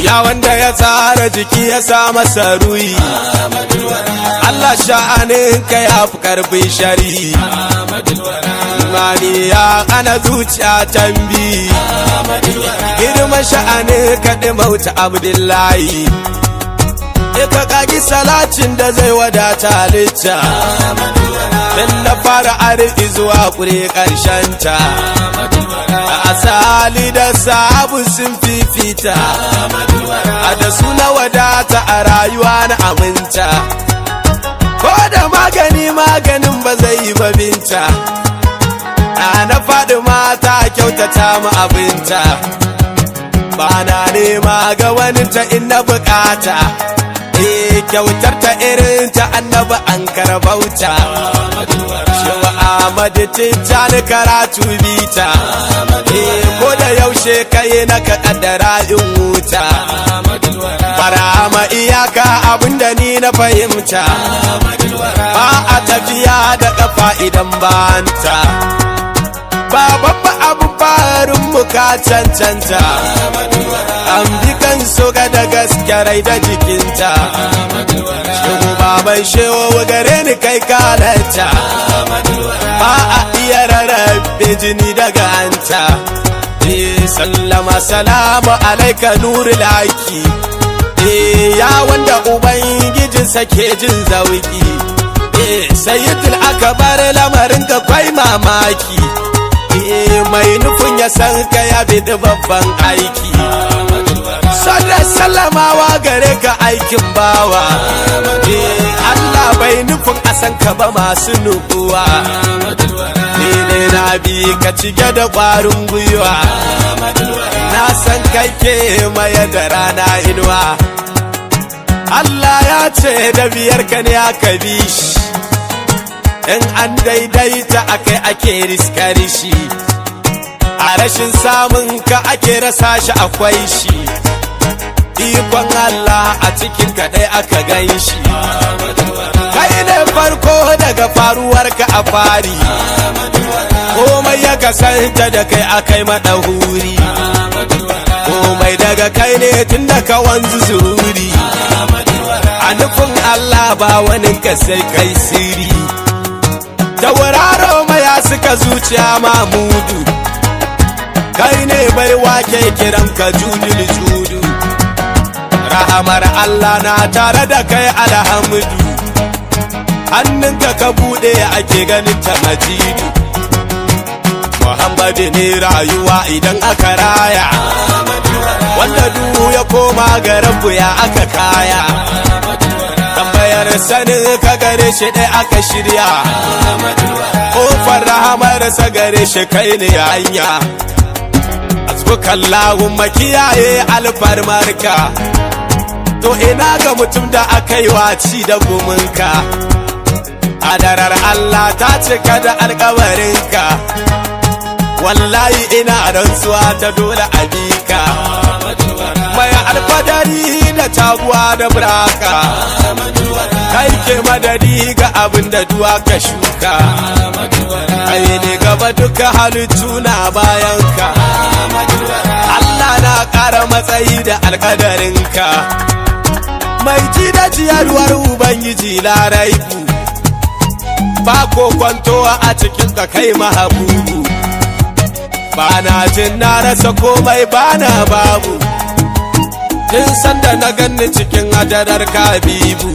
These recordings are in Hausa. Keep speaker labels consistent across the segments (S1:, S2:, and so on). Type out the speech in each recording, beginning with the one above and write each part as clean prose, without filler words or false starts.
S1: ya wanda ya tsara jiki ya sa masa ruhi, Allah sha'aninka ya fi karfin shari, imani ya ana zuciya tambi, girman sha'aninka ɗimauta Abdullahi, ka kagi salatin da zai wadata halitta, dan na fara arziki zuwa kure ƙarshenta, asali da sabu sun fifita, a da suna wadata a rayuwa na aminta, ko da maganin ba zai yi babinta, na faɗi mata kyautata mu abinta, ba na nema ga wani ta ina bukata, kyautar ta irin ta annabi an karbauta, shewa Ahmadu Tijjani karatu bita, ko da yaushe kai na ka kaddara in wuta, barama iyaka abinda ni na fahimta, ba a tafiya da kafa idan banta, babban abun farin muka cancanta, an bi kan so ga da gaske rai da jikinta, shigo baban shewa gare ni kai kalata, ba a iya rarrabe jini daga hanta, sallama salamu alaika nurul haqi, ya wanda ubangijinsa ke jin zauki, sayyidul akbar lamarin ka kwai mamaki, mai nufin ya san ka ya bidi babban aiki, sallamawa gare ka aikin bawa, Allah bai nufin a san ka ba masu nufuwa, ni ne na bi ka cike da ƙwarin gwiwa, na san kai ke maye da rana inuwa, Allah ya ce da biyar ka ne aka bi shi, in an daidaita akai ake riskar shi, a rashin samun ka ake rasa shi akwai shi, ikon Allah a cikin kaɗai aka gan shi, kai ne farko daga faruwar ka a fari, komai ya kasanta da kai akai maɗahuri, komai daga kai ne tun da ka wanzu zuri, a nufin Allah ba wani ka sai kai siri, tauraro maya suka zuciya mamudu, kai ne bai wake kiran ka judul judu, rahamar Allah na tare da kai alhamdu, hannunka ka bude ake ganin ta majidu, Muhammadu ne rayuwa idan aka raya, wanda duhu ya koma ga Rabbu ya aka kaya, tambayar sanin ka gare shi ɗaya aka shirya, ƙofar rahamarsa gare shi kai ne hanya, azbukallahumma kiyaye alfarmarka, to ina ga mutum da aka yi waci da guminka, adarar Allah ta cika da alkawarinka, wallahi ina rantsuwa ta dole a bika, mai alfadari da taguwa da buraka, kai ke madadi ga abin da duwa ka shuka, kai ne gaba duka halittu na bayanka, Allah na ƙara matsayi da alƙadarinka, mai ji da ciyarwar Ubangiji laraibu, ba ko kwantowa a cikin ka kai mahabubu, ba na jin na rasa komai ba na babu, tun sanda na ganni cikin hadarar kabibu,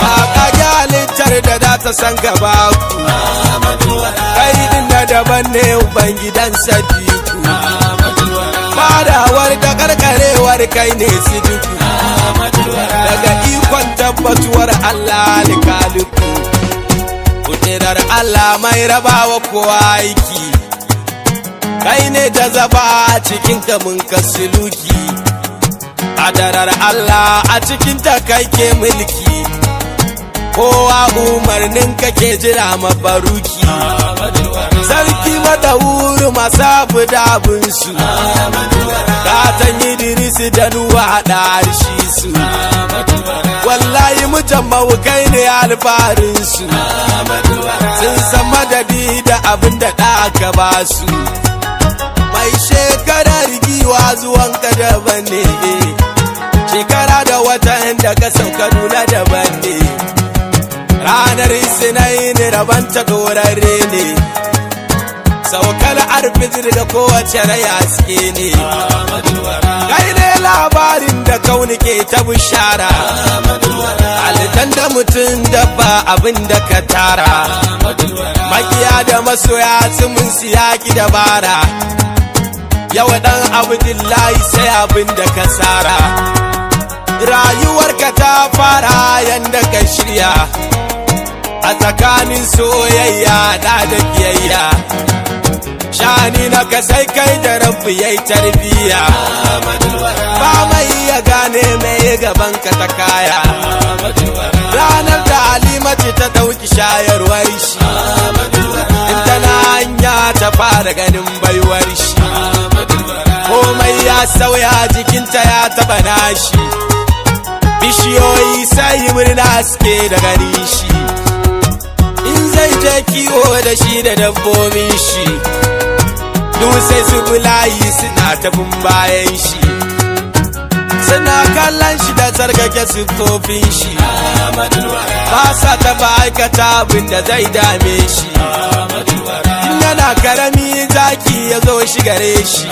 S1: ba ka halittar da za ta san gaba ku, kai din na daban ne Ubangidan Sadiku, fadawar da karkarewar kai ne sidiku, daga ikon tabbatuwar Allah alkaliku, kudirar Allah mai rabawa kowa aiki, kai ne ta zaba a cikin kamun kasuluki, kadarar Allah a cikin ta kai ke mulki, kowa umarnin ka ke jira mabaruki, sarki madawuru masu abu da abinsu, gatan Idris da Nuwa da harshe su, wallahi mujammau kai ne alfarinsu, sun san madadi da abin da aka ba su, mai shekarar giwa zuwanka daban ne, shekara da watan da ka sauka nuna daban ne, ranar isinayin rabanta dorarre ne, saukar arfijir da kowace rai haske ne, kai ne labarin da kauni ke ta bishara, halittar da mutum dabba abin da ka tara, makiya da masoya mun siyaki dabara, yawa dan abdullahi sai abin da ka tsara, rayuwarka ta fara yanda ka shirya, a tsakanin soyayya da kiyayya, shani na ka sai kai da rabbi yayi tarbiya, ba mai ya gane mai gaban ka ta kaya, ranar da Halimatu ta dauki shayarwar shi, in tana hanya ta fara ganin baiwar shi, komai ya sauya jikinta ya taba nashi, bishiyoyi sai murna suke da gani shi, in zai je kiwo da shi da dabbobin shi, sai su bulayi suna tafin bayan shi, suna kallon shi da tsarkake siffofin shi, ba sa taba aikata abin da zai dame shi, in yana karami zaki ya zo shi gare shi,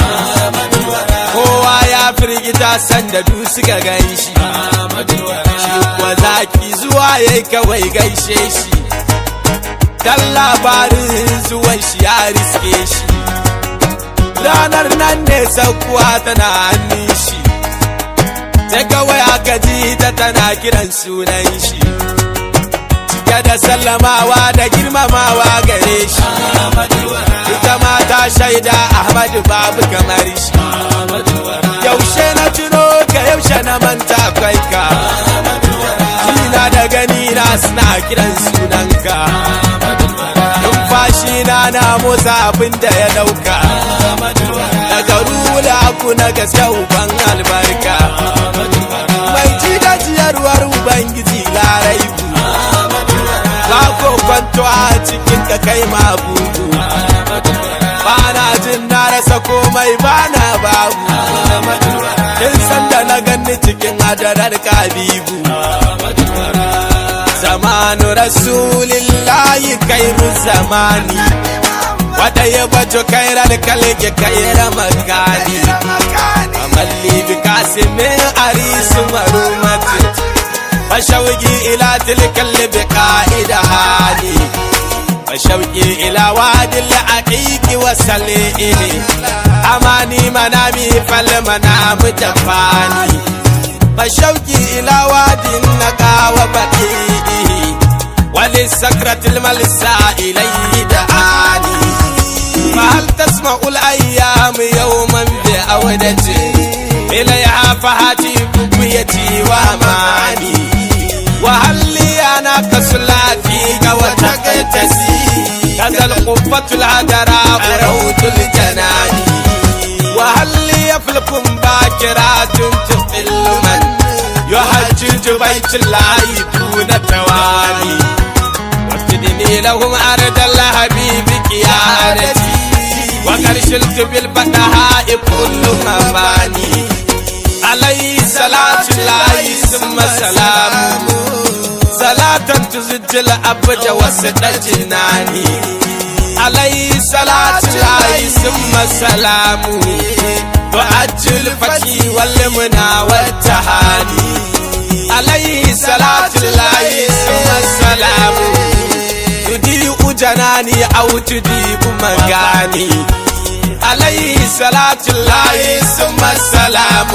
S1: kowa ya firgita sanda du suka gan shi, shi kuwa zaki zuwa yayi kawai gaishe shi, dan labarin zuwan shi ya riske shi, ranar nan ne saukuwa tana hannun shi, sai kawai aka ji ta tana kiran sunan shi, cike da sallamawa da girmamawa gare shi, ita ma ta shaida Ahmadu babu kamar shi, yaushe na tuno ka yaushe na manta kai ka, jina da gani na suna kiran sunanka, numfashi na motsa abin da ya dauka, daga rula ku na gaske uban albarka, mai ji da ciyarwar ubangiji larai ku, ba ko kwanto a cikin ka kai mabudu, ba na jin na rasa komai ba na babu, kin san da na ganni cikin hadarar kabibu, zamanu rasulillahi kairu zamani, wata ya bajo kairar kalge kairar makani, amalli bi kasimin arisu marumati, fashauki ila tilkal bi ka'ida hali, fashauki ila wadil aqiqi wa salini, amani manami fal manam tafani, fashauki ila wadin naqa wa baqihi, وللسكرة الملسى إليه دعاني، فهل تسمع الأيام يوما بعودتي إليها فهاتي بقيتي وأماني، وهل لي أنا كسلاتي وتقتسي كذا القبة العذراء روض الجنان، وهل لي فلكم باكرات تقل من يحجج بيت الله دون تواني، وابتدني لهم أرض الحبيب كيانتي، وقد شلت بالبدهاء كل مباني، عليه صلاة الله ثم سلام، صلاة تزج الأبد وسط الجنان، عليه صلاة الله ثم سلام، وأجل الفتي والمنى والتهاني، عليه صلاة الله ثم السلام، تضيء جناني أو تضيء مكاني، عليه صلاة الله ثم السلام،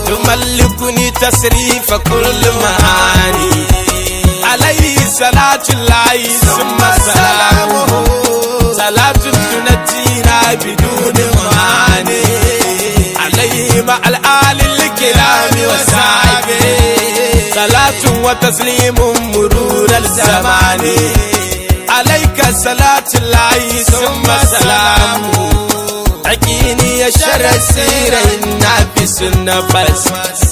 S1: تملكني تصريف كل معاني، عليه صلاة الله ثم السلام، صلاة تنجينا بدون معاني، عليه مع الآل الكرام وصحبه، صلاة وتسليم مرور الزمان، عليك صلاة الله ثم سلام، تقيني يا شر السير النفس النفس،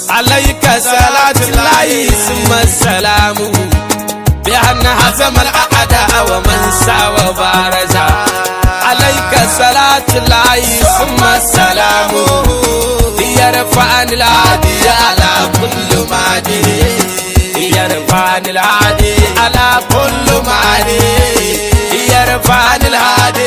S1: عليك صلاة الله ثم السلام، بأن هزم الأعداء ومن سعى وبارز، عليك صلاة صلاة الله ثم السلام يرفعني العادي على كل معدي يرفعني العادي على كل معدي يرفعني العادي